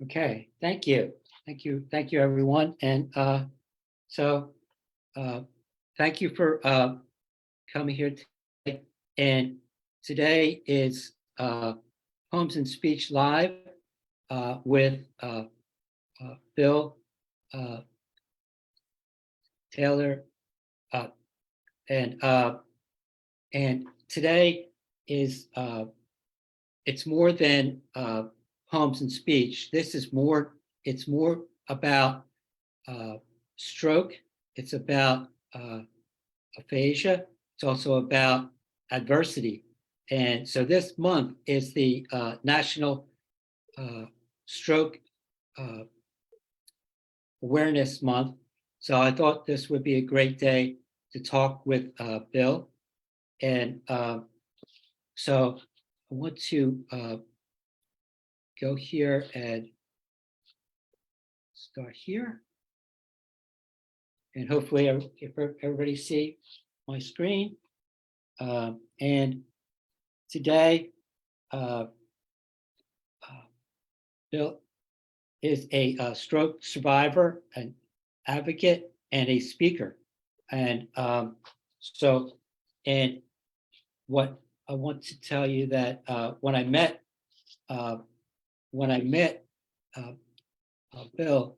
Okay, thank you. Thank you, everyone. And so thank you for coming here today. And today is Poems and Speech Live with Bill uh, Taylor. Uh, and today is it's more than poems and speech. This is more, it's more about stroke. It's about aphasia. It's also about adversity. And so this month is the National Stroke uh, Awareness Month. So I thought this would be a great day to talk with Bill. And so I want to go here and start here. And hopefully if everybody see my screen. And today, Bill is a stroke survivor, an advocate, and a speaker. And and what I want to tell you that when I met Bill,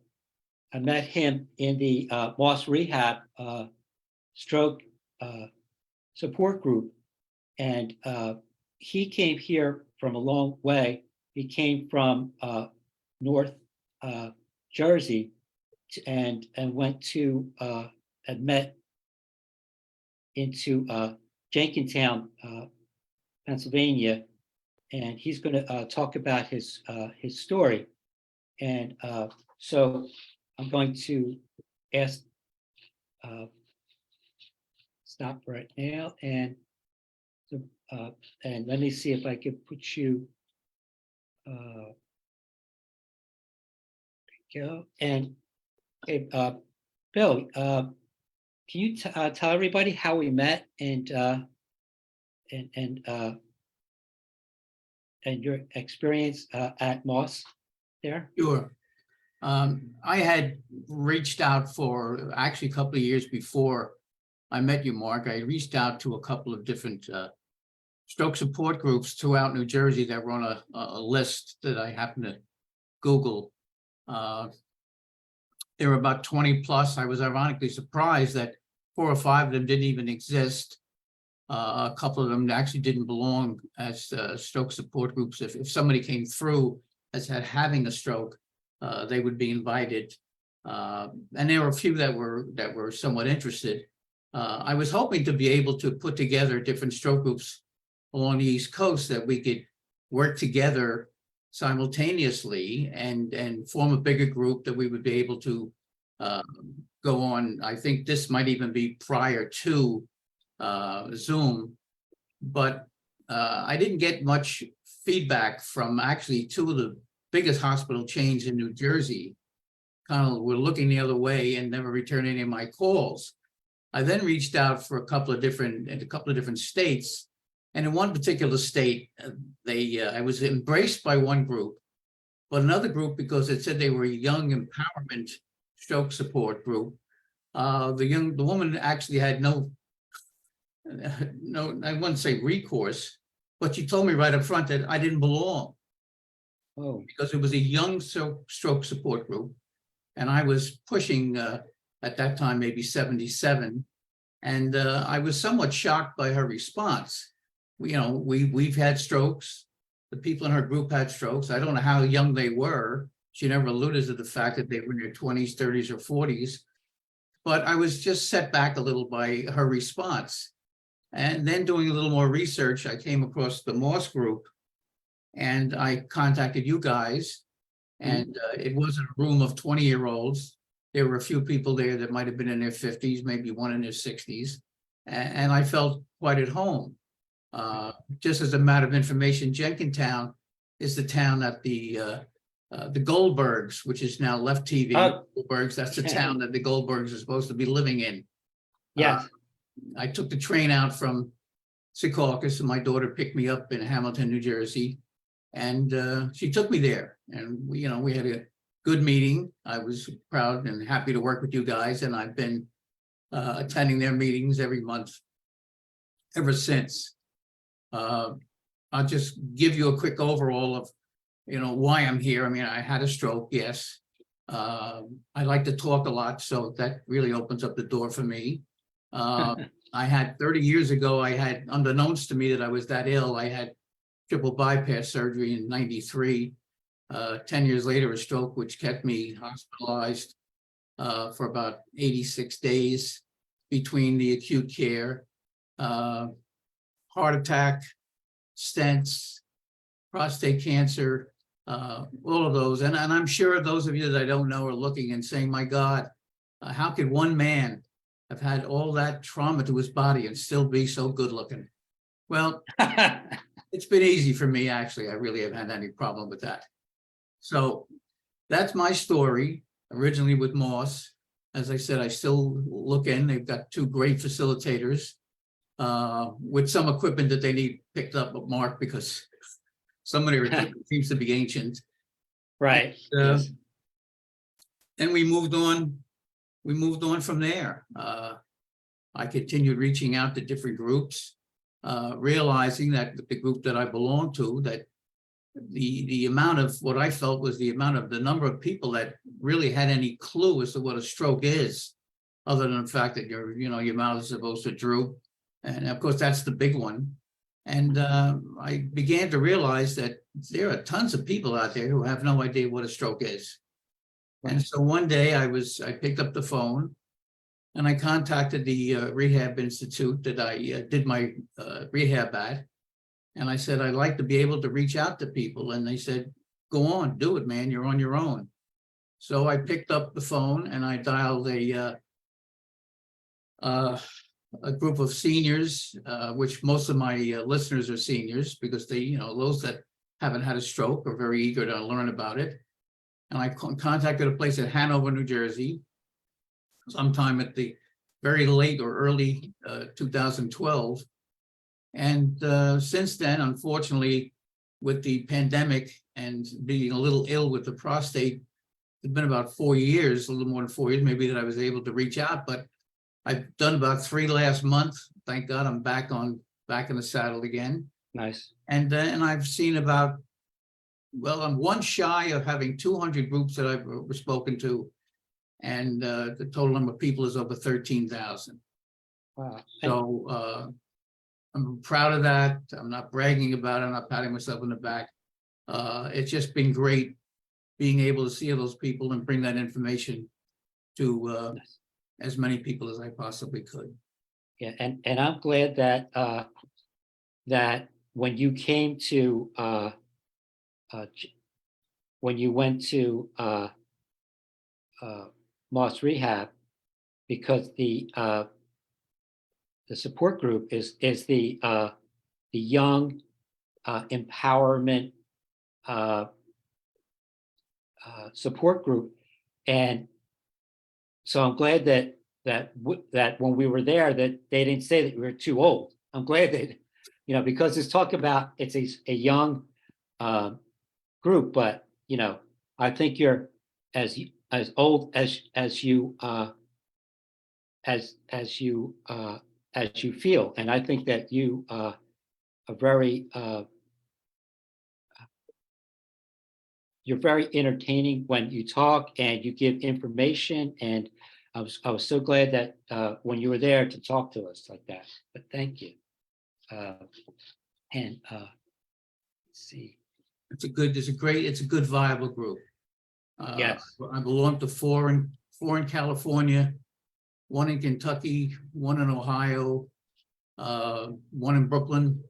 I met him in the Moss Rehab stroke support group, and he came here from a long way. He came from North Jersey and went to and met into Jenkintown, Pennsylvania, and he's going to talk about his story. And so I'm going to ask, stop right now, and let me see if I can put you. Go and okay, Bill. Can you tell everybody how we met and your experience at Moss there? Sure. I had reached out for actually a couple of years before I met you, Mark. I reached out to a couple of different stroke support groups throughout New Jersey that were on a list that I happened to Google. There were about 20 plus. I was ironically surprised that 4 or 5 of them didn't even exist. A couple of them actually didn't belong as stroke support groups. If somebody came through as having a stroke, they would be invited. And there were a few that were somewhat interested. I was hoping to be able to put together different stroke groups along the East Coast that we could work together simultaneously and form a bigger group that we would be able to go on. I think this might even be prior to Zoom, but I didn't get much feedback from actually 2 of the biggest hospital chains in New Jersey. Kind of were looking the other way and never returned any of my calls. I then reached out for a couple of different states. And in one particular state, I was embraced by one group, but another group, because it said they were a young empowerment stroke support group. The woman actually had no, I wouldn't say recourse, but she told me right up front that I didn't belong. Oh, Because it was a young stroke support group, and I was pushing at that time maybe 77, and I was somewhat shocked by her response. We've had strokes. The people in her group had strokes. I don't know how young they were. She never alluded to the fact that they were in their 20s, 30s, or 40s. But I was just set back a little by her response. And then doing a little more research, I came across the Moss group, and I contacted you guys. And it wasn't a room of 20-year-olds. There were a few people there that might have been in their 50s, maybe one in their 60s. And I felt quite at home. Just as a matter of information, Jenkintown is the town that the Goldbergs, which is now Left TV, Goldbergs, that's the town that the Goldbergs are supposed to be living in. yes. I took the train out from Secaucus, and my daughter picked me up in Hamilton, New Jersey. And she took me there, and we had a good meeting. I was proud and happy to work with you guys, and I've been attending their meetings every month ever since. I'll just give you a quick overall of why I'm here. I mean, I had a stroke, yes. I like to talk a lot, so that really opens up the door for me. I had 30 years ago, I had, unbeknownst to me that I was that ill, I had triple bypass surgery in '93. 10 years later, a stroke, which kept me hospitalized for about 86 days between the acute care, heart attack, stents, prostate cancer, all of those. And I'm sure those of you that I don't know are looking and saying, my God, how could one man have had all that trauma to his body and still be so good looking? Well, it's been easy for me, actually. I really haven't had any problem with that. So that's my story, originally with Moss. As I said, I still look in. They've got two great facilitators with some equipment that they need picked up at Mark, because some of their equipment seems to be ancient. Right. Yes. And we moved on. We moved on from there. I continued reaching out to different groups, realizing that the group that I belong to, that the amount of what I felt was the number of people that really had any clue as to what a stroke is, other than the fact that your mouth is supposed to droop. And of course, that's the big one. And I began to realize that there are tons of people out there who have no idea what a stroke is. Right. And so one day I picked up the phone and I contacted the Rehab Institute that I did my rehab at. And I said, I'd like to be able to reach out to people. And they said, go on, do it, man. You're on your own. So I picked up the phone and I dialed a group of seniors, which most of my listeners are seniors, because they, those that haven't had a stroke are very eager to learn about it. And I contacted a place in Hanover, New Jersey, sometime at the very late or early 2012. And since then, unfortunately, with the pandemic and being a little ill with the prostate, it's been about 4 years, a little more than 4 years, maybe, that I was able to reach out. But I've done about 3 last month. Thank God I'm back in the saddle again. Nice. And I've seen about, well, I'm one shy of having 200 groups that I've spoken to. And the total number of people is over 13,000. Wow. So I'm proud of that. I'm not bragging about it. I'm not patting myself on the back. It's just been great being able to see those people and bring that information to as many people as I possibly could. Yeah, and I'm glad that that when you came to when you went to Moss Rehab, because the support group is the young empowerment support group, and so I'm glad that when we were there, that they didn't say that we were too old. I'm glad that, because it's talk about it's a young group, but I think you're as old as you feel, and I think that you are very you're very entertaining when you talk and you give information, and I was so glad that when you were there to talk to us like that. But thank you. And let's see. It's a good viable group. Yes. I belong to four in California, 1 in Kentucky, 1 in Ohio, 1 in Brooklyn,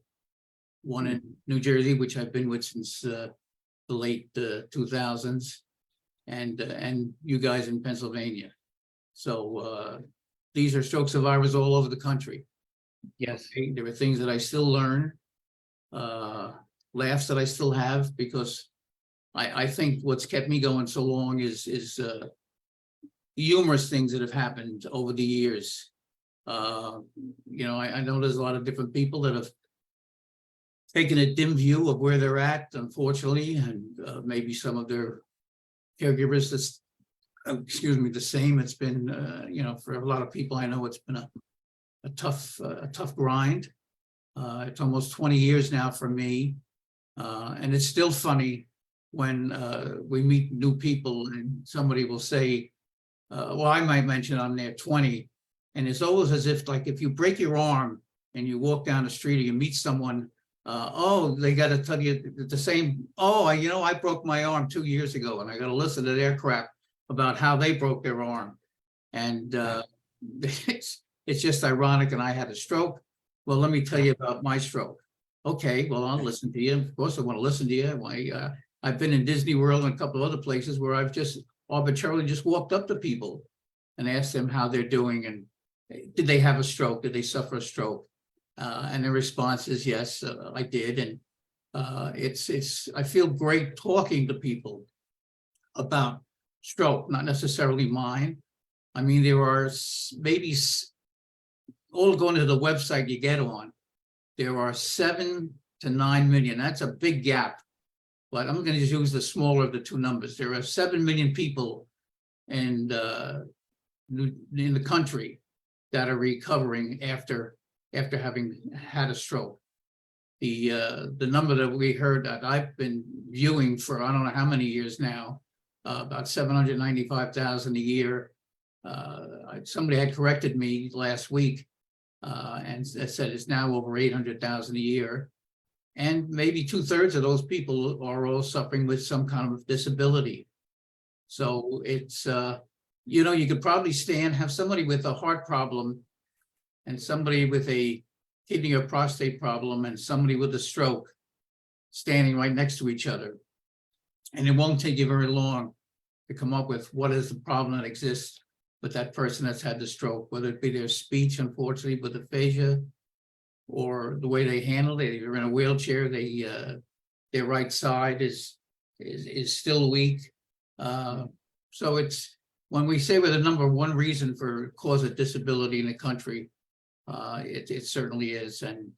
1 in New Jersey, which I've been with since the late 2000s, and you guys in Pennsylvania. So these are stroke survivors all over the country. Yes. Okay? There are things that I still learn, laughs that I still have, because I think what's kept me going so long is humorous things that have happened over the years. I know there's a lot of different people that have taken a dim view of where they're at, unfortunately, and maybe some of their caregivers, this, excuse me, the same. It's been, you know, for a lot of people, I know it's been a tough grind. It's almost 20 years now for me. And it's still funny when we meet new people and somebody will say, well, I might mention I'm there 20. And it's always as if, like, if you break your arm and you walk down the street or you meet someone, oh, they got to tell you the same. Oh, I broke my arm 2 years ago, and I got to listen to their crap about how they broke their arm. And it's just ironic. And I had a stroke. Well, let me tell you about my stroke. Okay, well, I'll listen to you. Of course, I want to listen to you. I've been in Disney World and a couple of other places where I've just arbitrarily just walked up to people and asked them how they're doing and did they have a stroke? Did they suffer a stroke? And the response is yes, I did. And I feel great talking to people about stroke, not necessarily mine. I mean, there are maybe all going to the website you get on. There are 7 to 9 million. That's a big gap, but I'm going to just use the smaller of the two numbers. There are 7 million people in the country that are recovering after having had a stroke. The number that we heard that I've been viewing for I don't know how many years now, about 795,000 a year. Somebody had corrected me last week and said it's now over 800,000 a year. And maybe 2/3 of those people are all suffering with some kind of disability. So it's, you could probably have somebody with a heart problem and somebody with a kidney or prostate problem and somebody with a stroke standing right next to each other. And it won't take you very long to come up with what is the problem that exists with that person that's had the stroke, whether it be their speech, unfortunately, with aphasia, or the way they handle it. If you're in a wheelchair, their right side is still weak. So it's, when we say we're the number one reason for cause of disability in the country, it certainly is. And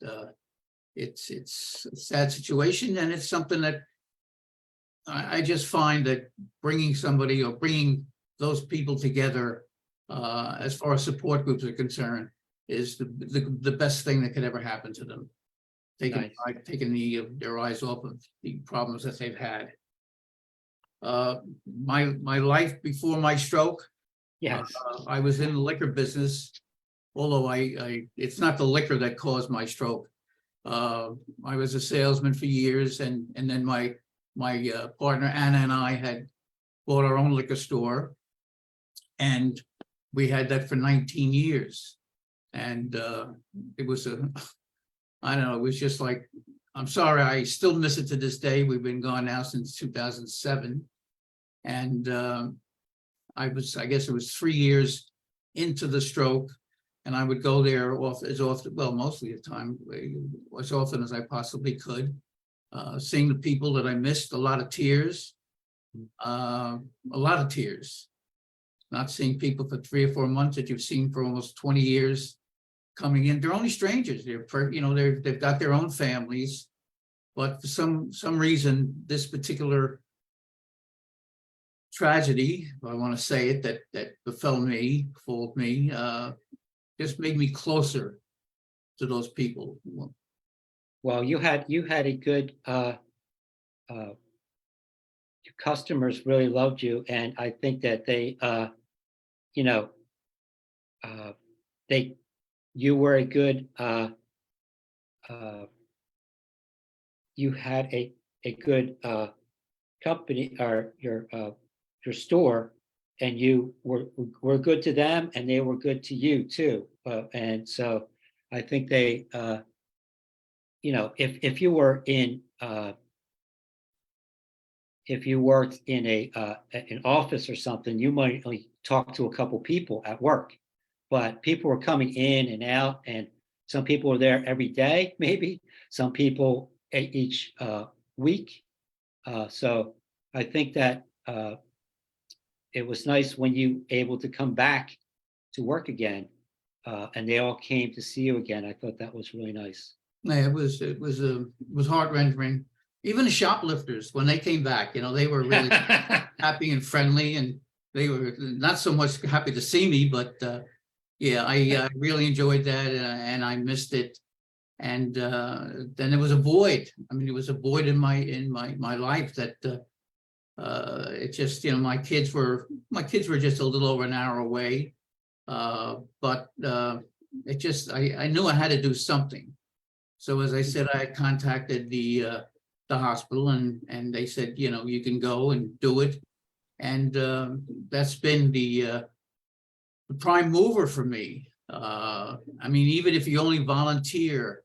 it's a sad situation. And it's something that I just find that bringing somebody or bringing those people together as far as support groups are concerned is the best thing that could ever happen to them. Taking their eyes off of the problems that they've had. My life before my stroke, Yes. I was in the liquor business, although it's not the liquor that caused my stroke. I was a salesman for years, and then my partner Anna and I had bought our own liquor store, and we had that for 19 years. And it was I don't know, it was just like, I'm sorry, I still miss it to this day. We've been gone now since 2007. And I guess it was 3 years into the stroke, and I would go there as often, well, mostly the time, as often as I possibly could, seeing the people that I missed, a lot of tears, not seeing people for 3 or 4 months that you've seen for almost 20 years coming in. They're only strangers. They've got their own families, but for some reason, this particular tragedy, if I want to say it, that befell me, just made me closer to those people. Well, you had a good your customers really loved you, and I think that they you were a good you had a good company, or your store, and you were good to them, and they were good to you too. And so I think they if you were in if you worked in an office or something, you might only talk to a couple people at work, but people were coming in and out, and some people were there every day, maybe some people each week. So I think that it was nice when you able to come back to work again, and they all came to see you again. I thought that was really nice. Yeah, it was heart-rending. Even the shoplifters, when they came back, they were really happy and friendly, and they were not so much happy to see me, but yeah, I really enjoyed that, and I missed it. And then there was a void. I mean, it was a void in my life that it just, my kids were just a little over an hour away. But it just, I knew I had to do something. So as I said, I contacted the hospital, and they said, you can go and do it. And that's been the prime mover for me. I mean, even if you only volunteer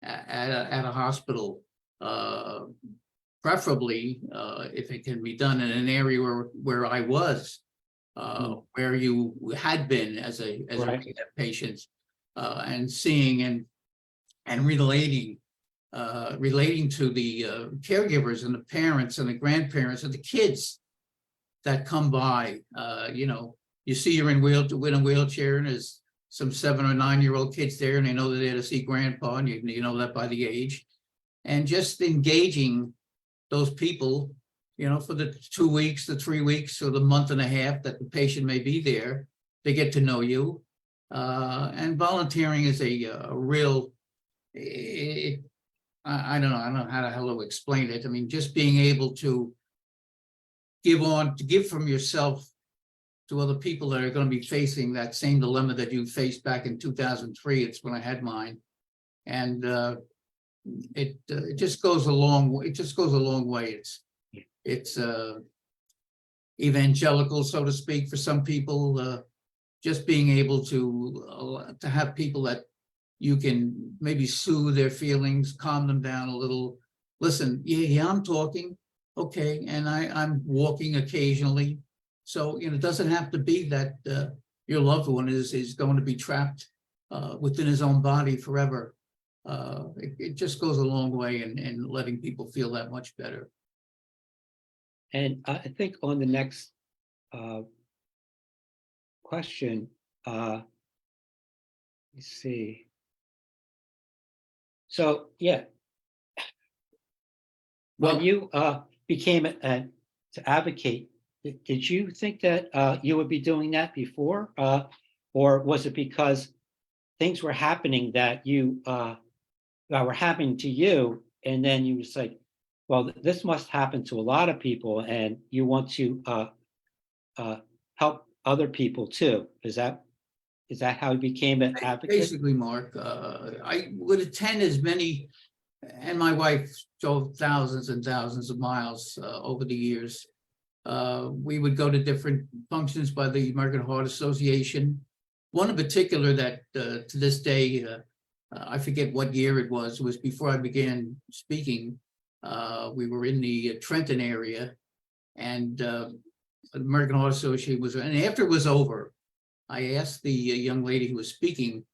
at a hospital, preferably if it can be done in an area where I was, where you had been as a Right. rehab patient, and seeing and relating to the caregivers and the parents and the grandparents and the kids that come by. You see you're in a wheelchair, and there's some 7 or 9-year-old kids there, and they know they're there to see grandpa, and you know that by the age. And just engaging those people, for the 2 weeks, the 3 weeks, or the month and a half that the patient may be there, they get to know you. And volunteering is a real, I don't know how the hell to explain it. I mean, just being able to give from yourself to other people that are going to be facing that same dilemma that you faced back in 2003. It's when I had mine. And it just goes a long way. It just goes a long way. It's evangelical, so to speak, for some people. Just being able to have people that you can maybe soothe their feelings, calm them down a little. Listen, yeah, I'm talking, okay, and I'm walking occasionally. So it doesn't have to be that your loved one is going to be trapped within his own body forever. It just goes a long way in letting people feel that much better. And I think on the next question, let's see. So, yeah. When Well, you became to advocate, did you think that you would be doing that before? Or was it because things were happening that were happening to you, and then you was like, well, this must happen to a lot of people, and you want to help other people too? Is that how you became an advocate? basically, Mark, I would attend as many, and my wife drove thousands and thousands of miles over the years. We would go to different functions by the American Heart Association. One in particular that to this day, I forget what year it was before I began speaking. We were in the Trenton area, and the American Heart Association was, and after it was over, I asked the young lady who was speaking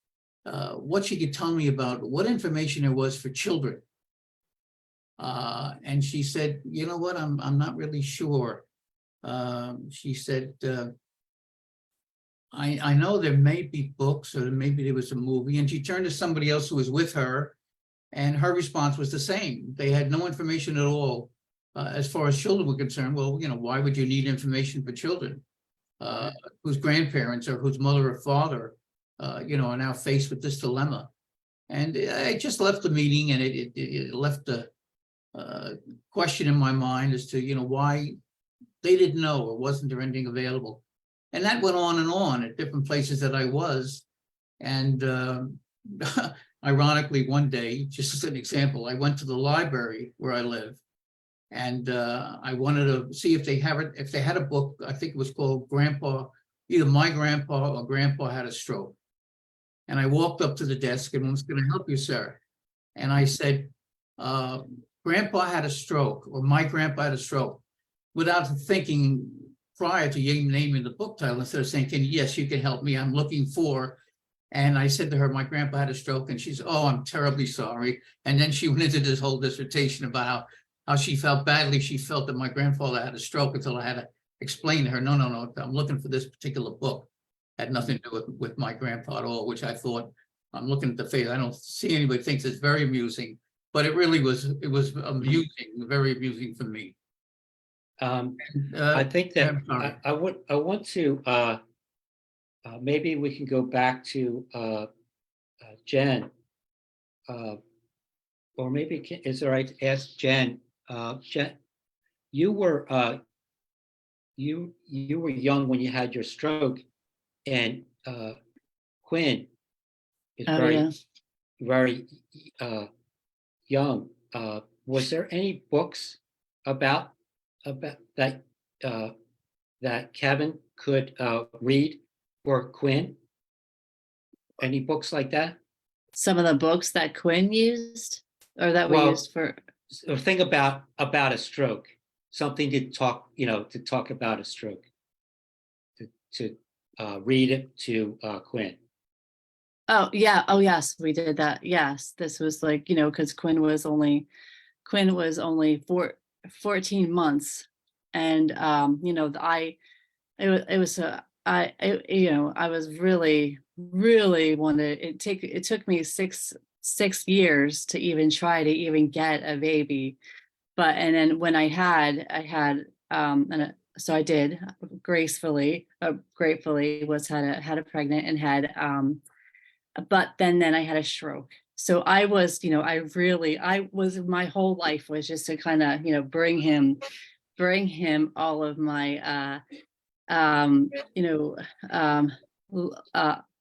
what she could tell me about what information there was for children. And she said, you know what, I'm not really sure. She said, I know there may be books, or maybe there was a movie, and she turned to somebody else who was with her, and her response was the same. They had no information at all as far as children were concerned. Well, why would you need information for children whose grandparents or whose mother or father, are now faced with this dilemma? And I just left the meeting, and it left a question in my mind as to, why they didn't know, or wasn't there anything available. And that went on at different places that I was. And ironically, one day, just as an example, I went to the library where I live, and I wanted to see if they had a book. I think it was called either My Grandpa or Grandpa Had a Stroke. And I walked up to the desk, and was going to help you, sir. And I said, Grandpa had a stroke, or my grandpa had a stroke, without thinking prior to you naming the book title. Instead of saying, yes, you can help me, I'm looking for. And I said to her, my grandpa had a stroke, and she's, oh, I'm terribly sorry. And then she went into this whole dissertation about how she felt badly. She felt that my grandfather had a stroke, until I had to explain to her, no, I'm looking for this particular book. Had nothing to do with my grandpa at all, which I thought I'm looking at the face. I don't see anybody thinks it's very amusing, but it really was, it was amusing, very amusing for me. I think that I'm sorry. I want to, maybe we can go back to Jen. Or maybe is it all right to ask Jen? Jen, you were you were young when you had your stroke, and Quinn is Oh, yeah. very young. Was there any books about that that Kevin could read for Quinn? Any books like that? Some of the books that Quinn used or that we Well, used for, So think about a stroke, something to talk, to talk about a stroke, to read it to Quinn. oh, yeah. Oh, yes, we did that. Yes. This was like, because Quinn was only 14 months. And, it was, I was really wanted, it took me six years to even try to even get a baby. But, and then when I had, so I did gratefully had a pregnant and had, but then I had a stroke. So I was, my whole life was just to kind of, bring him all of my,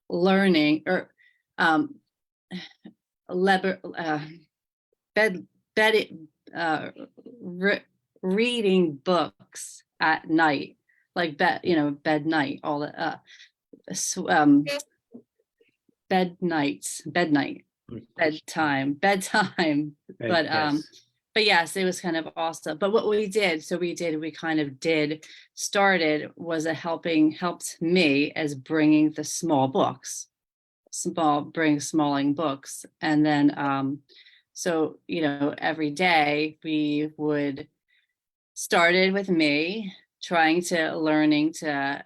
learning or, lever, bed, reading books at night, like bed night, all the, bed nights, bedtime, Right, but yes. but yes, it was kind of awesome. But what we did, we kind of helped me as bringing the smalling books. And then, so, every day we would started with me trying to learning to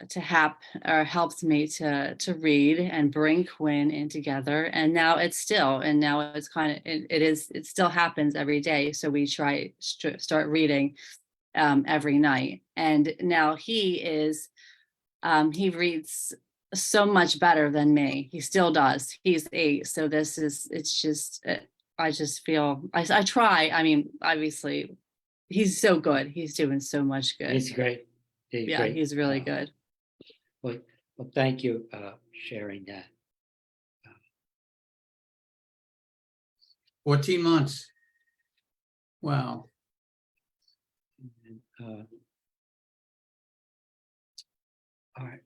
helped me to read and bring Quinn in together. And now it's kind of, it still happens every day. So we start reading every night. And now he reads so much better than me. He still does. He's 8. So I just feel, I try. I mean, obviously, he's so good. He's doing so much good. It's great. Yeah, he's really good. Well, thank you sharing that. 14 months. Wow. And, all right.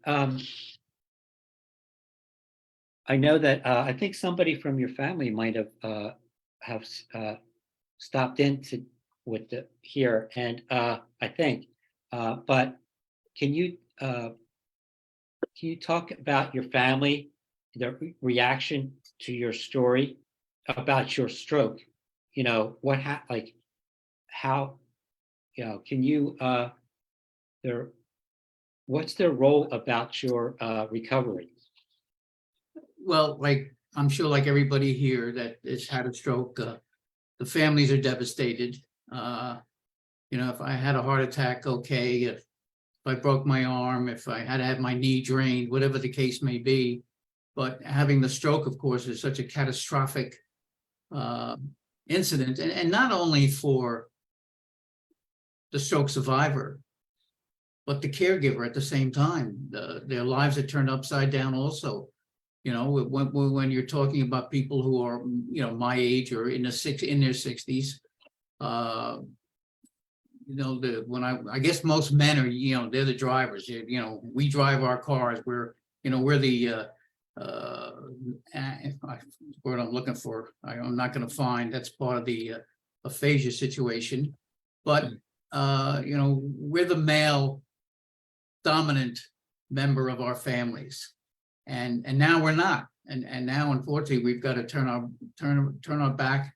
I know that I think somebody from your family might have stopped in here, and I think, but can you talk about your family, their reaction to your story about your stroke? How, can you what's their role about your recovery? Well, like, I'm sure like everybody here that has had a stroke, the families are devastated. If I had a heart attack, okay, if I broke my arm, if I had to have my knee drained, whatever the case may be. But having the stroke, of course, is such a catastrophic incident, and not only for the stroke survivor, but the caregiver at the same time. Their lives are turned upside down also. When you're talking about people who are, my age or in their 60s, I guess most men are, they're the drivers. We drive our cars. We're the word I'm looking for. I'm not going to find. That's part of the aphasia situation. But we're the male dominant member of our families, and now we're not. And now, unfortunately, we've got to turn our back.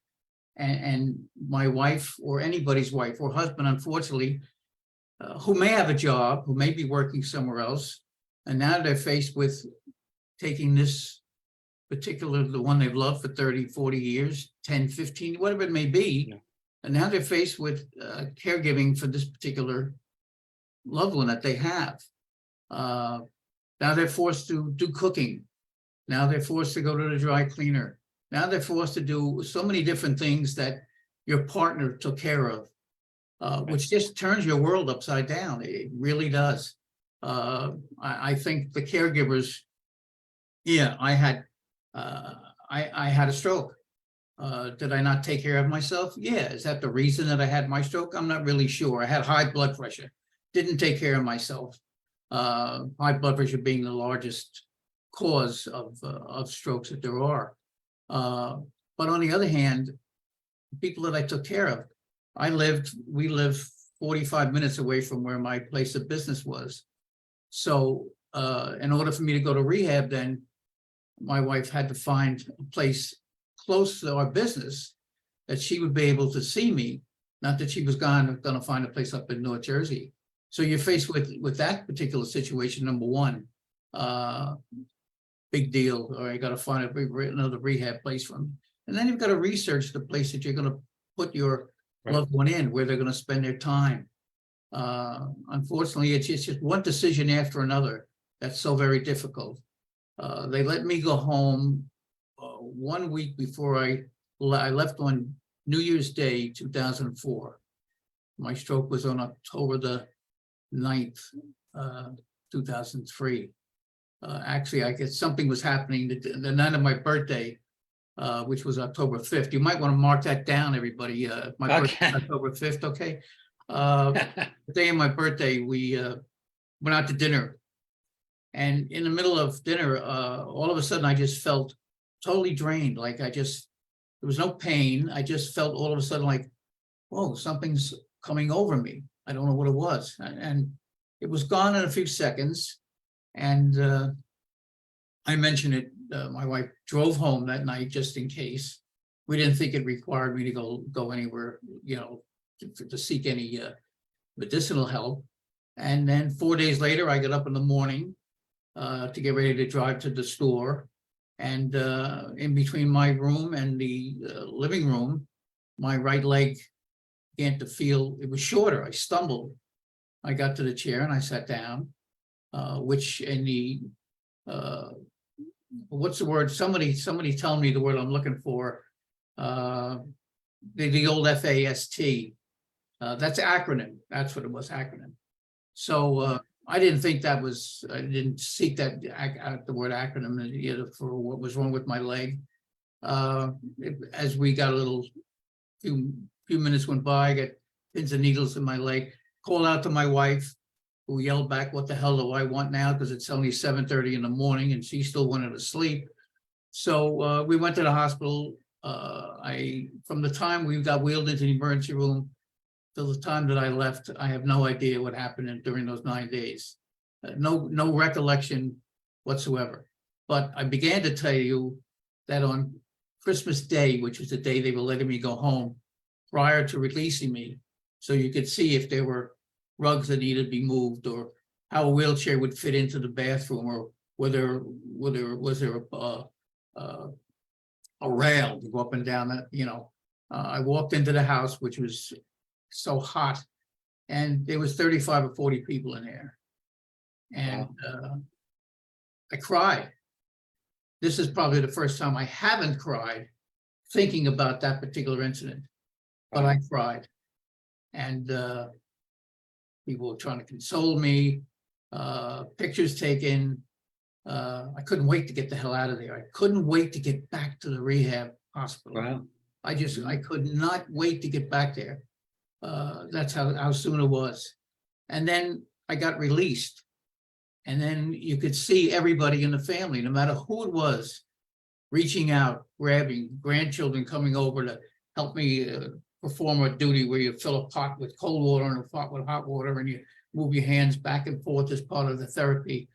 And my wife, or anybody's wife or husband, unfortunately, who may have a job, who may be working somewhere else, and now they're faced with taking this particular, the one they've loved for 30, 40 years, 10, 15, whatever it may be. Yeah. And now they're faced with caregiving for this particular loved one that they have. Now they're forced to do cooking. Now they're forced to go to the dry cleaner. Now they're forced to do so many different things that your partner took care of, which just turns your world upside down. It really does. I think the caregivers, yeah, I had a stroke. Did I not take care of myself? Yeah. Is that the reason that I had my stroke? I'm not really sure. I had high blood pressure. Didn't take care of myself. High blood pressure being the largest cause of strokes that there are. But on the other hand, people that I took care of, we lived 45 minutes away from where my place of business was. So in order for me to go to rehab, then my wife had to find a place close to our business that she would be able to see me. Not that she was going to find a place up in North Jersey. So you're faced with that particular situation. Number one, big deal. Or you got to find another rehab place from, and then you've got to research the place that you're going to put your loved one in, where they're going to spend their time. Unfortunately, it's just one decision after another. That's so very difficult. They let me go home 1 week before I left on New Year's Day, 2004. My stroke was on October the 9th, 2003. Actually, I guess something was happening the night of my birthday, which was October 5th. You might want to mark that down, everybody. My birthday, October 5th, okay? The day of my birthday, we went out to dinner. And in the middle of dinner, all of a sudden, I just felt totally drained. Like there was no pain. I just felt all of a sudden like, whoa, something's coming over me. I don't know what it was. And it was gone in a few seconds. And I mentioned it, my wife drove home that night just in case. We didn't think it required me to go anywhere, to seek any medicinal help. And then 4 days later, I got up in the morning to get ready to drive to the store. And in between my room and the living room, my right leg began to feel, it was shorter. I stumbled. I got to the chair and I sat down, which in the, what's the word? Somebody tell me the word I'm looking for. The old FAST. That's acronym. That's what it was, acronym. So I didn't think that was, I didn't seek that the word acronym for what was wrong with my leg. As we got a little, few minutes went by, I got pins and needles in my leg, called out to my wife, who yelled back, "What the hell do I want now?" Because it's only 7:30 in the morning and she still wanted to sleep. So we went to the hospital. From the time we got wheeled into the emergency room till the time that I left, I have no idea what happened during those 9 days. No recollection whatsoever. But I began to tell you that on Christmas Day, which was the day they were letting me go home, prior to releasing me, so you could see if there were rugs that needed to be moved, or how a wheelchair would fit into the bathroom, or whether was there a rail to go up and down that, I walked into the house, which was so hot, and there was 35 or 40 people in there. And I cried. This is probably the first time I haven't cried thinking about that particular incident, but I cried. And people were trying to console me, pictures taken. I couldn't wait to get the hell out of there. I couldn't wait to get back to the rehab hospital. Wow. I could not wait to get back there. That's how soon it was. And then I got released. And then you could see everybody in the family, no matter who it was, reaching out, grabbing, grandchildren coming over to help me perform a duty where you fill a pot with cold water and a pot with hot water, and you move your hands back and forth as part of the therapy.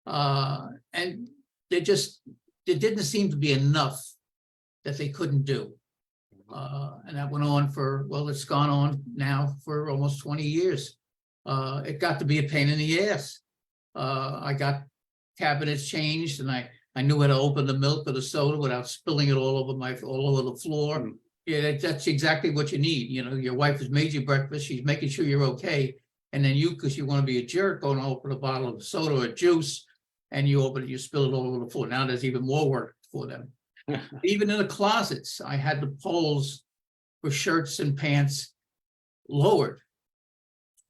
And there didn't seem to be enough that they couldn't do. And that went on for, well, it's gone on now for almost 20 years. It got to be a pain in the ass. I got cabinets changed, and I I knew how to open the milk or the soda without spilling it all over the floor. Mm. Yeah, that's exactly what you need. You know, your wife has made you breakfast. She's making sure you're okay. And then you, because you want to be a jerk, go and open a bottle of soda or juice, and you open it, you spill it all over the floor. Now there's even more work for them. Even in the closets, I had the poles for shirts and pants lowered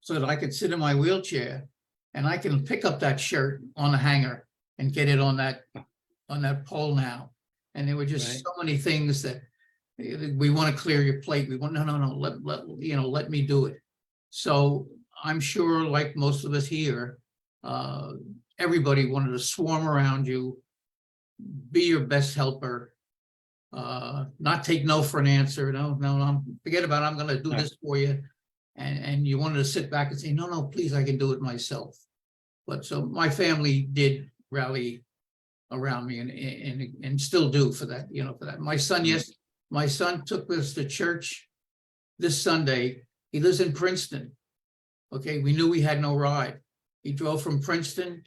so that I could sit in my wheelchair and I can pick up that shirt on a hanger and get it on that pole now. And there were just Right. so many things that we want to clear your plate. We want, no, let me do it. So I'm sure, like most of us here, everybody wanted to swarm around you, be your best helper, not take no for an answer. No, forget about it. I'm going to do this for you. And you wanted to sit back and say, no, please, I can do it myself. But so my family did rally around me and still do for that, for that. My son, yes, my son took us to church this Sunday. He lives in Princeton. Okay, we knew we had no ride. He drove from Princeton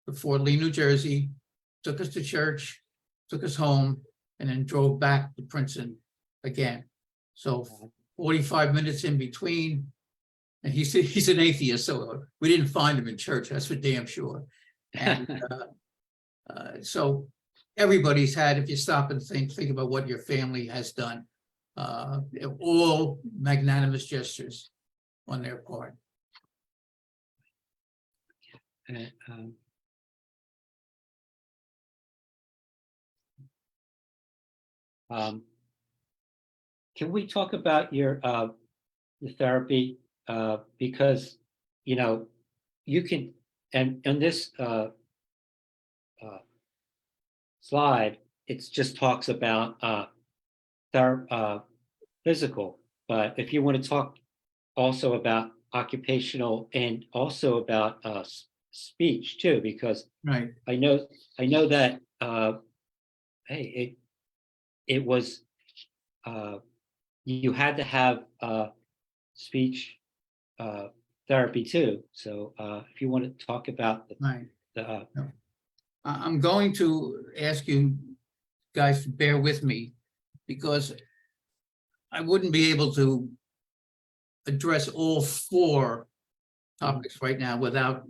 to Fort Lee, New Jersey, took us to church, took us home, and then drove back to Princeton again. So 45 minutes in between. And he's an atheist, so we didn't find him in church, that's for damn sure. And so everybody's had, if you stop and think about what your family has done, all magnanimous gestures on their part. Can we talk about your therapy? Because you can, and on this slide, it just talks about physical, but if you want to talk also about occupational and also about speech too, because Right. I know that hey, it was you had to have speech therapy too. So if you want to talk about Right. the I'm going to ask you guys to bear with me because I wouldn't be able to address all 4 topics right now without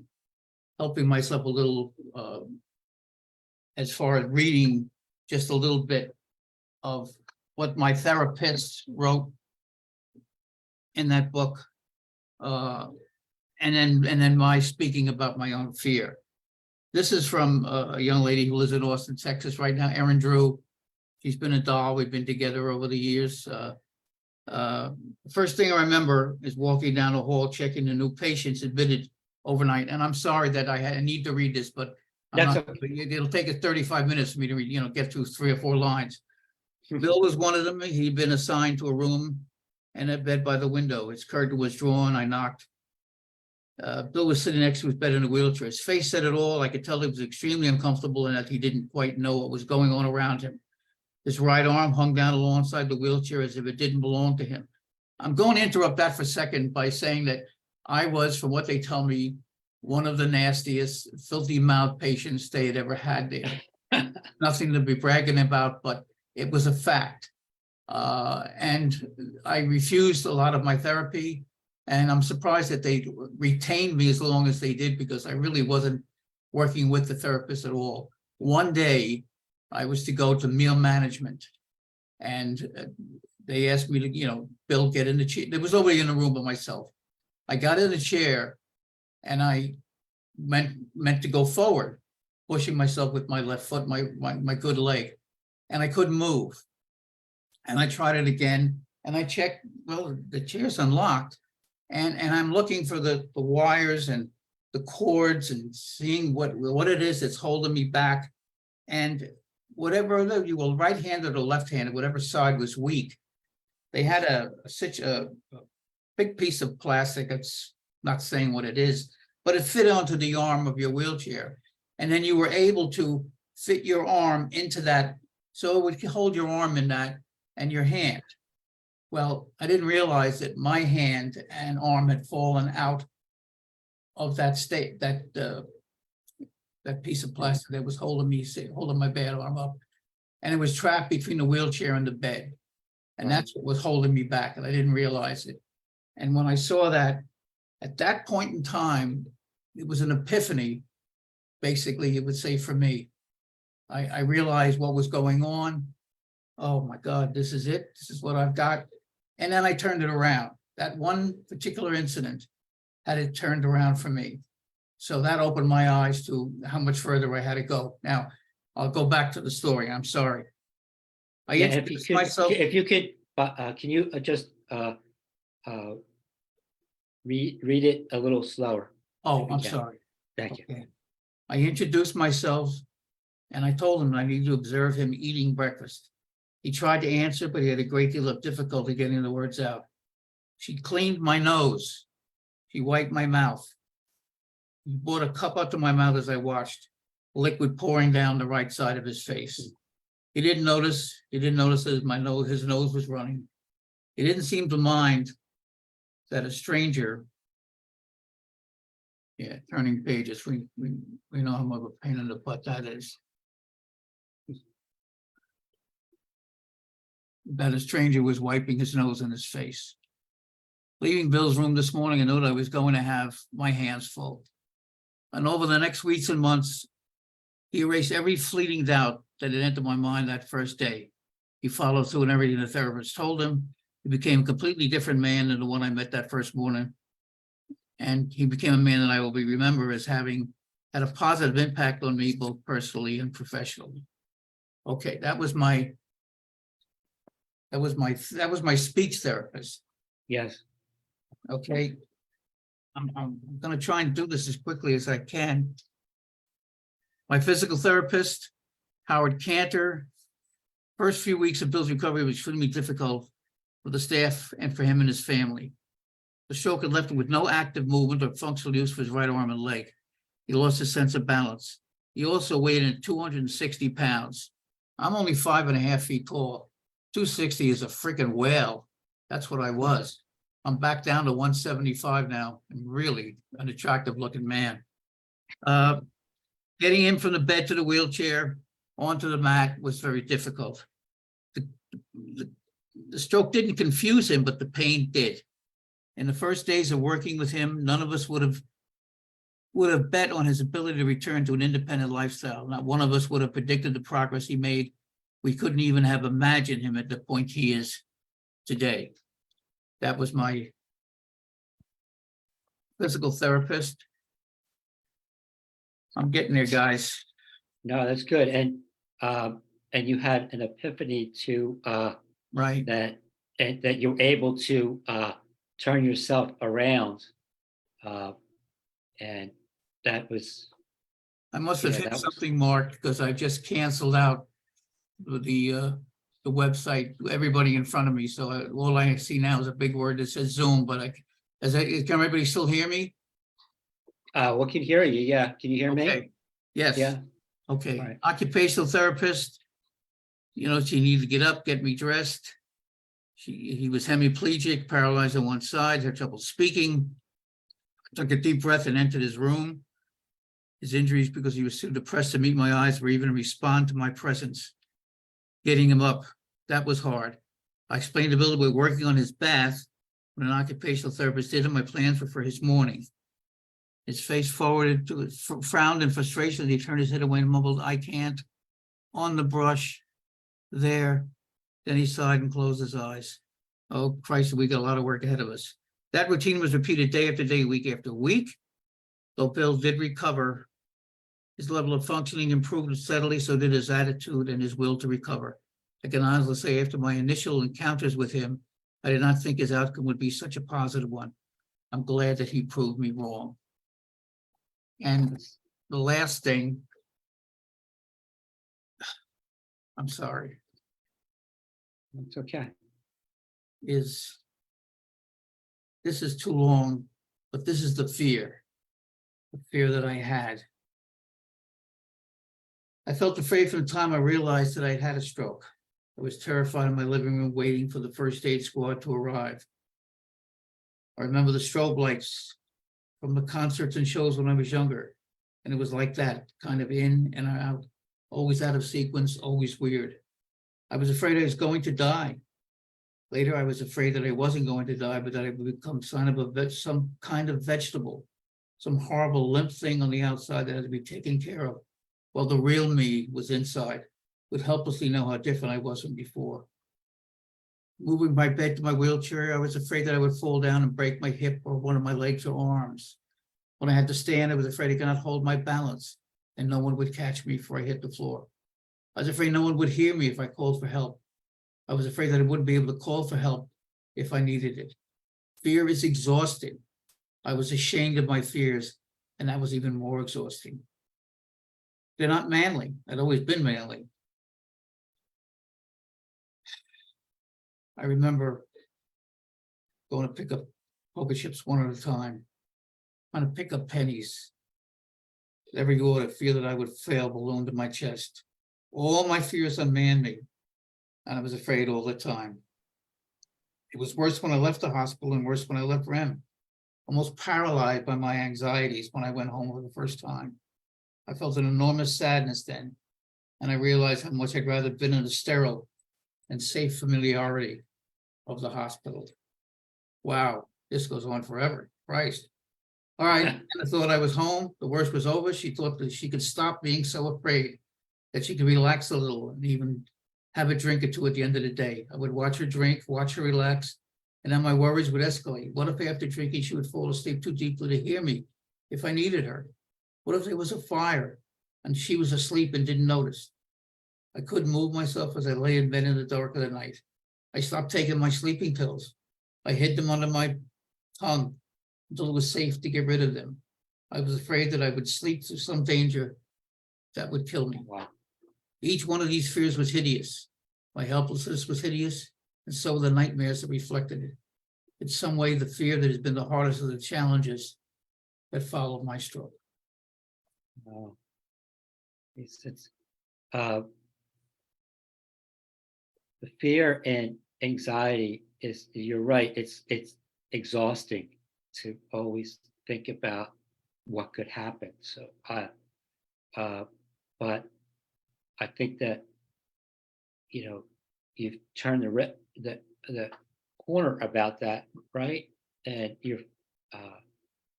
helping myself a little as far as reading just a little bit of what my therapist wrote in that book, and then my speaking about my own fear. This is from a young lady who lives in Austin, Texas right now, Erin Drew. She's been a doll. We've been together over the years. The first thing I remember is walking down the hall, checking the new patients admitted overnight. And I'm sorry that I need to read this, but That's okay. it'll take us 35 minutes for me to read, get through 3 or 4 lines. Bill was one of them. He'd been assigned to a room and a bed by the window. His curtain was drawn. I knocked. Bill was sitting next to his bed in a wheelchair. His face said it all. I could tell he was extremely uncomfortable and that he didn't quite know what was going on around him. His right arm hung down alongside the wheelchair as if it didn't belong to him. I'm going to interrupt that for a second by saying that I was, from what they tell me, one of the nastiest, filthy-mouthed patients they had ever had there. Nothing to be bragging about, but it was a fact. And I refused a lot of my therapy, and I'm surprised that they retained me as long as they did because I really wasn't working with the therapist at all. One day, I was to go to meal management, and they asked me to, Bill, get in the chair. There was nobody in the room but myself. I got in the chair, and I meant to go forward, pushing myself with my left foot, my good leg, and I couldn't move. And I tried it again, and I checked, well, the chair's unlocked, and I'm looking for the wires and the cords and seeing what it is that's holding me back. And whatever you were right-handed or left-handed, whatever side was weak, they had such a big piece of plastic. It's not saying what it is, but it fit onto the arm of your wheelchair. And then you were able to fit your arm into that. So it would hold your arm in that and your hand. Well, I didn't realize that my hand and arm had fallen out of that state, that that piece of plastic that was holding me, holding my bad arm up. And it was trapped between the wheelchair and the bed. And Right. that's what was holding me back, and I didn't realize it. And when I saw that, at that point in time, it was an epiphany, basically, it would say for me. I realized what was going on. Oh my God, this is it. This is what I've got. And then I turned it around. That one particular incident had it turned around for me. So that opened my eyes to how much further I had to go. Now, I'll go back to the story. I'm sorry. I Yeah, if you introduced could, myself. if you could, can you just read it a little slower? Oh, I'm Yeah. sorry. Thank you. Okay. I introduced myself and I told him I needed to observe him eating breakfast. He tried to answer, but he had a great deal of difficulty getting the words out. She cleaned my nose. She wiped my mouth. He brought a cup up to my mouth as I watched, liquid pouring down the right side of his face. He didn't notice that his nose was running. He didn't seem to mind that a stranger, yeah, turning pages, we know how much of a pain in the butt that is. That a stranger was wiping his nose and his face. Leaving Bill's room this morning, I knew that I was going to have my hands full. And over the next weeks and months, he erased every fleeting doubt that had entered my mind that first day. He followed through on everything the therapist told him. He became a completely different man than the one I met that first morning. And he became a man that I will be remembered as having had a positive impact on me, both personally and professionally. Okay, that was my speech therapist. Yes. Okay. I'm gonna try and do this as quickly as I can. My physical therapist, Howard Cantor. First few weeks of Bill's recovery was extremely difficult for the staff and for him and his family. The stroke had left him with no active movement or functional use for his right arm and leg. He lost his sense of balance. He also weighed in at 260 pounds. I'm only 5.5 feet tall. 260 is a freaking whale. That's what I was. I'm back down to 175 now. I'm really an attractive looking man. Getting him from the bed to the wheelchair onto the mat was very difficult. The stroke didn't confuse him, but the pain did. In the first days of working with him, none of us would have bet on his ability to return to an independent lifestyle. Not one of us would have predicted the progress he made. We couldn't even have imagined him at the point he is today. That was my physical therapist. I'm getting there, guys. No, that's good. And you had an epiphany to Right. that you're able to turn yourself around. And that was, I must have Yeah, hit that was- something, Mark, because I just canceled out the website, everybody in front of me. So all I see now is a big word that says Zoom, but can everybody still hear me? we can hear you. Yeah. Can you hear me? Okay. Yes. Yeah. Okay. All right. Occupational therapist. You know, she needed to get up, get me dressed. He was hemiplegic, paralyzed on one side, had trouble speaking. I took a deep breath and entered his room. His injuries, because he was too depressed to meet my eyes or even respond to my presence. Getting him up, that was hard. I explained to Bill that we're working on his bath when an occupational therapist did, and my plans were for his morning. His face forwarded to frowned in frustration. He turned his head away and mumbled, "I can't." On the brush, there. Then he sighed and closed his eyes. Oh, Christ, we got a lot of work ahead of us. That routine was repeated day after day, week after week. Though Bill did recover, his level of functioning improved steadily, so did his attitude and his will to recover. I can honestly say after my initial encounters with him, I did not think his outcome would be such a positive one. I'm glad that he proved me wrong. And the last thing, I'm sorry, It's okay. is this is too long, but this is the fear that I had. I felt afraid from the time I realized that I'd had a stroke. I was terrified in my living room waiting for the first aid squad to arrive. I remember the strobe lights from the concerts and shows when I was younger. And it was like that, kind of in and out, always out of sequence, always weird. I was afraid I was going to die. Later, I was afraid that I wasn't going to die, but that I would become some kind of vegetable, some horrible limp thing on the outside that had to be taken care of, while the real me was inside, would helplessly know how different I was from before. Moving my bed to my wheelchair, I was afraid that I would fall down and break my hip or one of my legs or arms. When I had to stand, I was afraid I could not hold my balance and no one would catch me before I hit the floor. I was afraid no one would hear me if I called for help. I was afraid that I wouldn't be able to call for help if I needed it. Fear is exhausting. I was ashamed of my fears, and that was even more exhausting. They're not manly. I'd always been manly. I remember going to pick up poker chips one at a time, trying to pick up pennies. Every order, fear that I would fail ballooned in my chest. All my fears unmanned me, and I was afraid all the time. It was worse when I left the hospital and worse when I left REM. Almost paralyzed by my anxieties when I went home for the first time. I felt an enormous sadness then, and I realized how much I'd rather been in the sterile and safe familiarity of the hospital. Wow, this goes on forever. Christ. All right, I thought I was home. The worst was over. She thought that she could stop being so afraid, that she could relax a little and even have a drink or two at the end of the day. I would watch her drink, watch her relax, and then my worries would escalate. What if after drinking she would fall asleep too deeply to hear me if I needed her? What if there was a fire and she was asleep and didn't notice? I couldn't move myself as I lay in bed in the dark of the night. I stopped taking my sleeping pills. I hid them under my tongue until it was safe to get rid of them. I was afraid that I would sleep through some danger that would kill me. Wow. Each one of these fears was hideous. My helplessness was hideous, and so were the nightmares that reflected it. In some way, the fear that has been the hardest of the challenges that followed my stroke. Wow. Uh, the fear and anxiety is, you're right, it's exhausting to always think about what could happen. So but I think that, you've turned the corner about that, right? And you're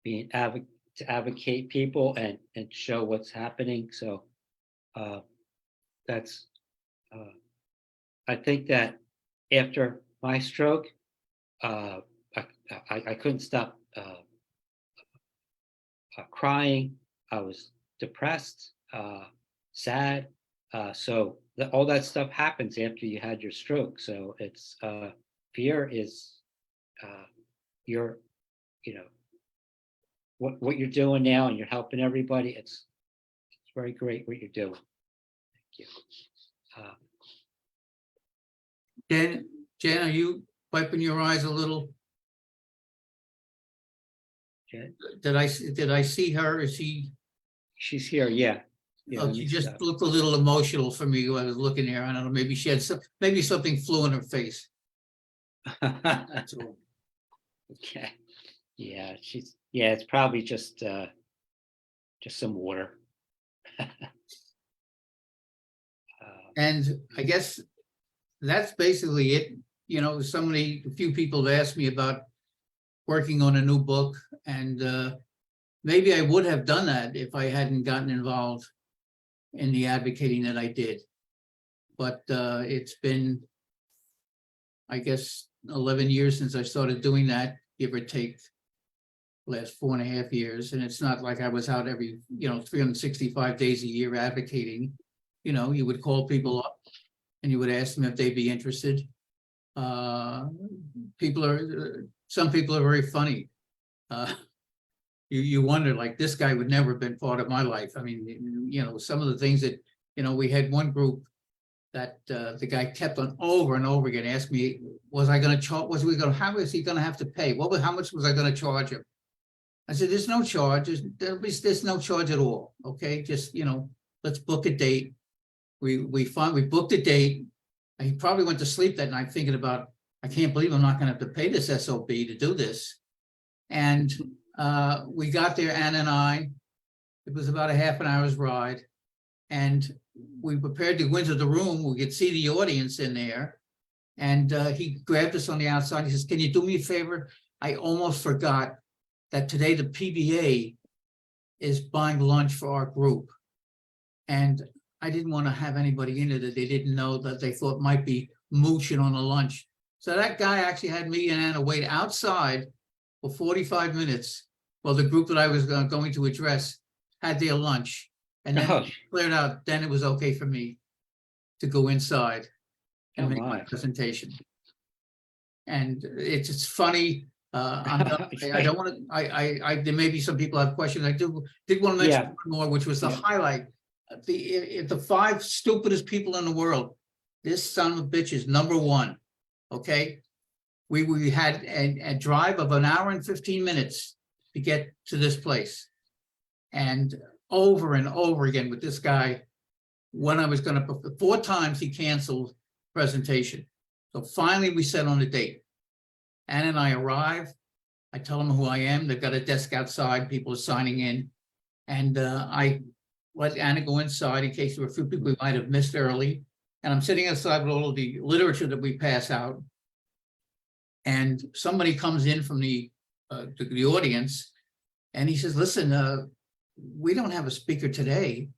being to advocate people and show what's happening. So that's I think that after my stroke, I couldn't stop crying. I was depressed, sad. So all that stuff happens after you had your stroke. So it's fear is your, what you're doing now, and you're helping everybody. It's very great what you're doing. Thank you. Jen, are you wiping your eyes a little? Jen? Did I see her? Is she? She's here. Yeah. Oh, she just looked a little emotional for me when I was looking here. I don't know. Maybe she had maybe something flew in her face. That's all. Okay. Yeah, it's probably just some water. And I guess that's basically it. A few people have asked me about working on a new book, and maybe I would have done that if I hadn't gotten involved in the advocating that I did. But it's been, I guess, 11 years since I started doing that, give or take, last 4.5 years. And it's not like I was out every, 365 days a year advocating. You would call people up and you would ask them if they'd be interested. Some people are very funny. You wonder, like, this guy would never have been part of my life. I mean, some of the things that, we had one group that the guy kept on over and over again asking me, how is he going to have to pay? How much was I going to charge him? I said, there's no charge. There's no charge at all. Okay. Just, let's book a date. We booked a date. He probably went to sleep that night thinking about, I can't believe I'm not going to have to pay this SOB to do this. And we got there, Ann and I, It was about a half an hour's ride. And we prepared to go into the room. We could see the audience in there. And he grabbed us on the outside. He says, can you do me a favor? I almost forgot that today the PBA is buying lunch for our group. And I didn't want to have anybody in it that they didn't know, that they thought might be mooching on the lunch. So that guy actually had me and Anna wait outside for 45 minutes while the group that I was going to address had their lunch. And then Oh, cleared out, then it was okay for me to go inside and oh make my my. presentation. And it's just funny. I don't want to, there may be some people have questions. I did want to mention Yeah. one more, which was the Yeah. highlight. The 5 stupidest people in the world, this son of a bitch is number 1. Okay. We had a drive of an hour and 15 minutes to get to this place. And over and over again with this guy, when I was going to, 4 times he canceled presentation. So finally we set on a date. Anna and I arrive. I tell them who I am. They've got a desk outside. People are signing in. And I let Anna go inside in case there were a few people we might have missed early. And I'm sitting outside with all of the literature that we pass out. And somebody comes in from the audience and he says, listen, we don't have a speaker today.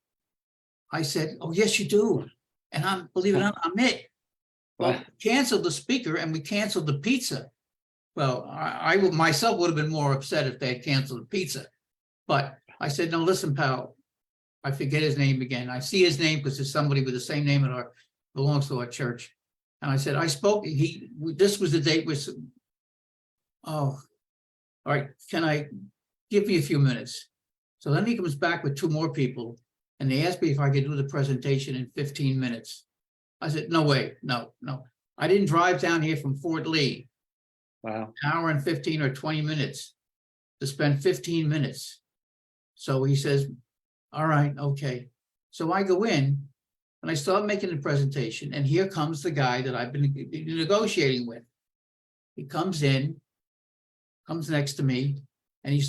I said, oh, yes, you do. And believe it or not, I'm it. Well, Wow. we canceled the speaker and we canceled the pizza. Well, I myself would have been more upset if they had canceled the pizza. But I said, no, listen, pal, I forget his name again. I see his name because there's somebody with the same name belongs to our church. And I said, I spoke, this was the date was, oh, all right, give me a few minutes. So then he comes back with 2 more people and they asked me if I could do the presentation in 15 minutes. I said, no way, no. I didn't drive down here from Fort Lee, Wow. an hour and 15 or 20 minutes to spend 15 minutes. So he says, all right, okay. So I go in and I start making the presentation and here comes the guy that I've been negotiating with. He comes in, comes next to me, and he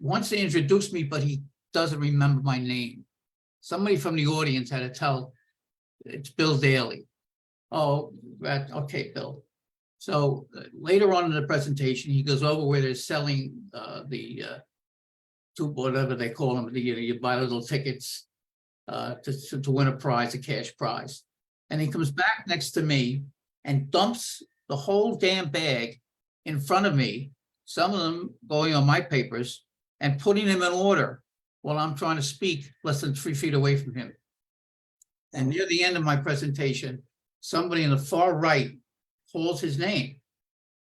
wants to introduce me, but he doesn't remember my name. Somebody from the audience had to tell, it's Bill Dailey. Oh, okay, Bill. So later on in the presentation, he goes over where they're selling whatever they call them, you buy little tickets to win a prize, a cash prize. And he comes back next to me and dumps the whole damn bag in front of me, some of them going on my papers, and putting them in order while I'm trying to speak less than 3 feet away from him. And near the end of my presentation, somebody in the far right calls his name.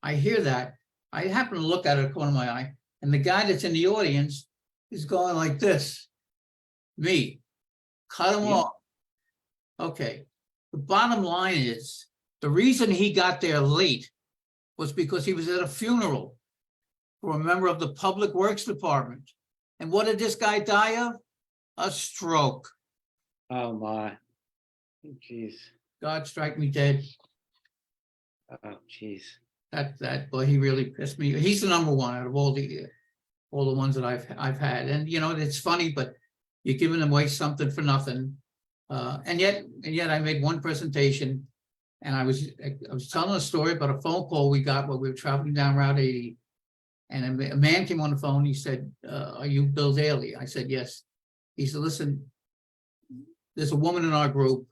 I hear that. I happen to look at it, corner of my eye, and the guy that's in the audience is going like this. Me. Cut him Yeah. off. Okay. The bottom line is, the reason he got there late was because he was at a funeral for a member of the Public Works Department. And what did this guy die of? A stroke. Oh my. Jeez. God strike me dead. Oh, jeez. That boy, he really pissed me. He's the number 1 out of all the ones that I've had. And you know, it's funny, but you're giving away something for nothing. And yet I made one presentation, and I was telling a story about a phone call we got while we were traveling down Route 80. And a man came on the phone. He said, are you Bill Dailey? I said, yes. He said, listen, there's a woman in our group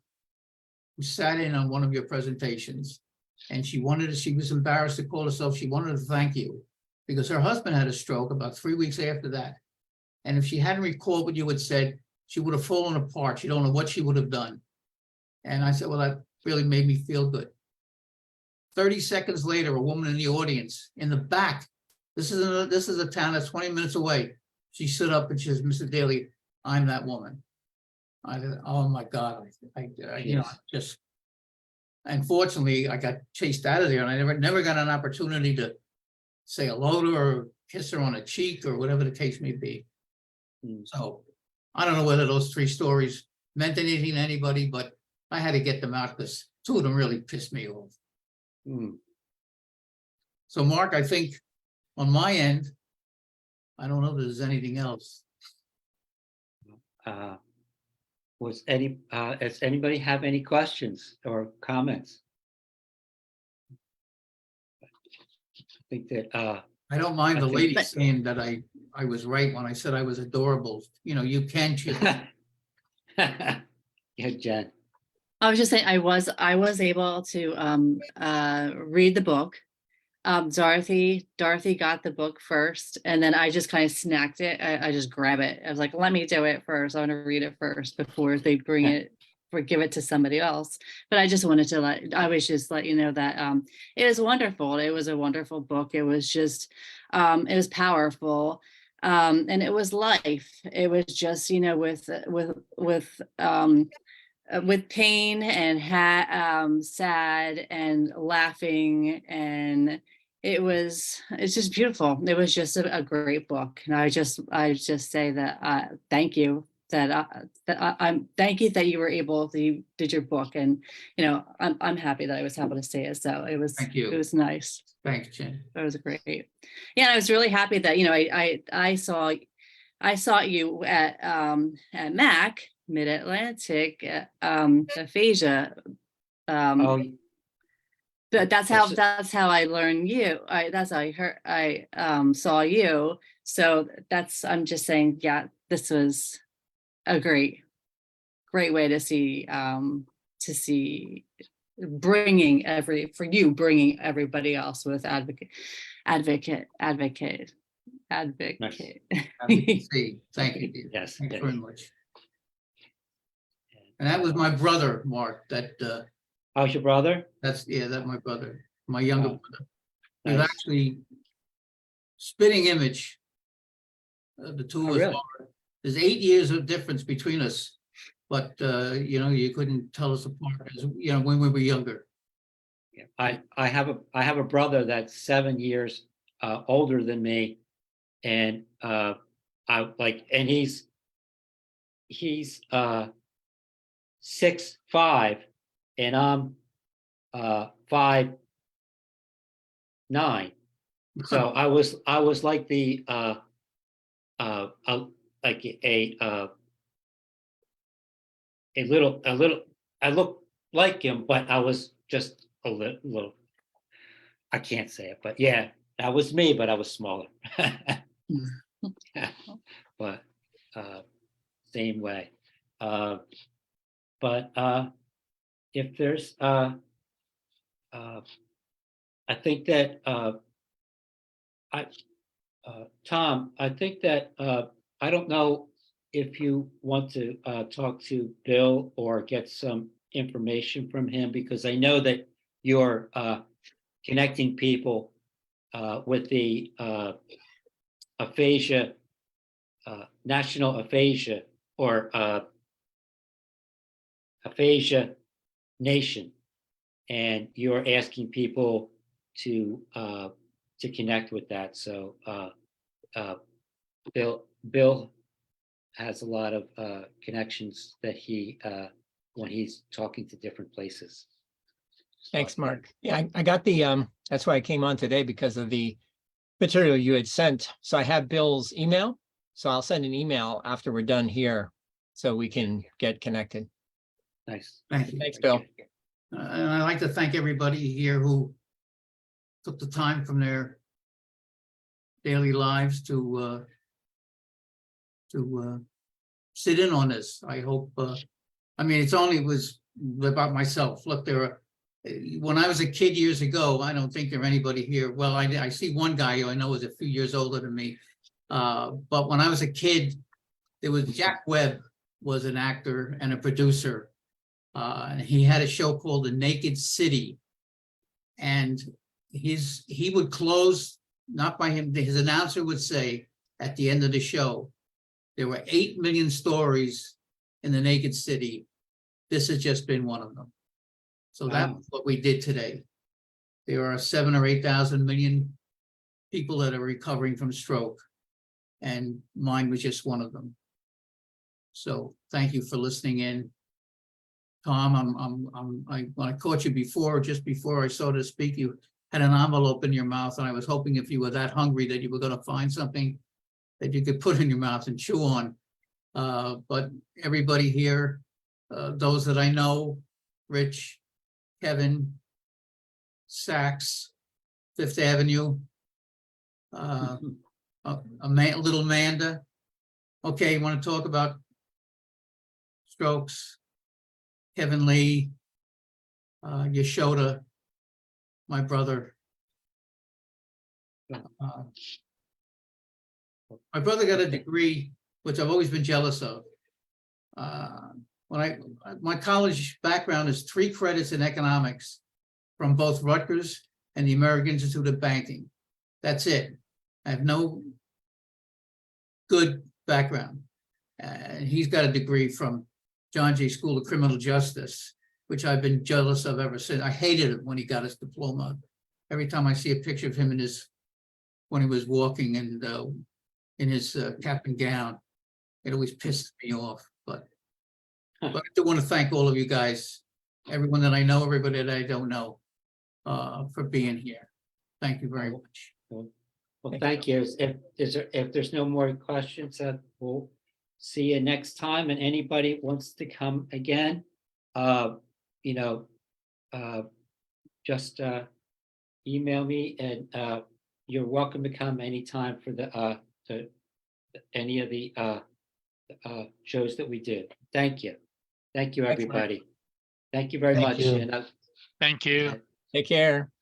who sat in on one of your presentations, and she was embarrassed to call herself. She wanted to thank you because her husband had a stroke about 3 weeks after that. And if she hadn't recalled what you had said, she would have fallen apart. She don't know what she would have done. And I said, well, that really made me feel good. 30 seconds later, a woman in the audience in the back, this is a town that's 20 minutes away. She stood up and she says, Mr. Dailey, I'm that woman. I said, oh my God. Just, unfortunately, I got chased out of there, and I never got an opportunity to say hello to her, or kiss her on a cheek, or whatever the case may be. So I don't know whether those 3 stories meant anything to anybody, but I had to get them out because 2 of them really pissed me off. Mm. So Mark, I think on my end, I don't know if there's anything else. Does anybody have any questions or comments? I think that, I don't mind the Okay. lady saying that I was right when I said I was adorable. You know, you can choose. yeah, Jen. I was just saying, I was able to read the book. Dorothy got the book first, and then I just kind of snacked it. I just grab it. I was like, let me do it first. I want to read it first before they bring it or give it to somebody else. But I just wanted to let you know that it is wonderful. It was a wonderful book. It was just it was powerful. And it was life. It was just, with pain and sad and laughing, and it's just beautiful. It was just a great book, and I just say that thank you I'm thank you that you were able to, you did your book, and I'm happy that I was able to see it. So Thank you. it was nice. Thanks, Jen. It was great. Yeah, I was really happy that I saw you at MAC Mid-Atlantic aphasia. Oh, But that's Yes. how I learned you. That's how I saw you. So I'm just saying, yeah, this was a great way to see bringing everybody else with advocate. Advocacy. Thank you, dear. Yes. Thanks yes. very much. And that was my brother, Mark, How's your brother? that's my brother, my younger Oh, brother. He's nice. actually spitting image. The two Oh, of us really? are. There's 8 years of difference between us, but you couldn't tell us apart as when we were younger. Yeah. I have a brother that's 7 years older than me, and he's 6'5", and I'm 5'9". So I was like like a little. I look like him, but I was just a little. I can't say it, but yeah, that was me, but I was smaller. But same way. But if there's, I think that Tom, I think that I don't know if you want to talk to Bill or get some information from him, because I know that you're connecting people with the aphasia, National Aphasia or Aphasia Nation, and you're asking people to connect with that. So Bill has a lot of connections that he when he's talking to different places. Thanks, Mark. Yeah, I got the, that's why I came on today, because of the material you had sent. So I have Bill's email. So I'll send an email after we're done here so we can get connected. Nice. Thank you. Thanks, Bill. And I'd like to thank everybody here who took the time from their daily lives to sit in on this. I hope, it's only was about myself. Look, when I was a kid years ago, I don't think there anybody here. Well, I see one guy who I know is a few years older than me. But when I was a kid, there was Jack Webb was an actor and a producer. And he had a show called The Naked City. And he would close, not by him, his announcer would say at the end of the show, there were 8 million stories in the Naked City. This has just been one of them. So that's what we did today. There are 7 or 8,000 million people that are recovering from stroke, and mine was just one of them. So thank you for listening in. Tom, when I caught you before, just before I saw to speak, you had an envelope in your mouth, and I was hoping if you were that hungry that you were going to find something that you could put in your mouth and chew on. But everybody here, those that I know, Rich, Kevin, Saks, Fifth Avenue, little Amanda. Okay, you want to talk about strokes? Kevin Lee, Yashoda, my brother. My brother got a degree, which I've always been jealous of. My college background is 3 credits in economics from both Rutgers and the American Institute of Banking. That's it. I have no good background. And he's got a degree from John Jay School of Criminal Justice, which I've been jealous of ever since. I hated it when he got his diploma. Every time I see a picture of him when he was walking and in his cap and gown, it always pisses me off. But I do want to thank all of you guys, everyone that I know, everybody that I don't know, for being here. Thank you very much. Well, thank you. If there's no more questions, we'll see you next time. And anybody wants to come again, just email me, and you're welcome to come anytime for any of the shows that we did. Thank you. Thank you, Thanks, Mike. everybody. Thank you very Thank much. you. And Thank you. Take care.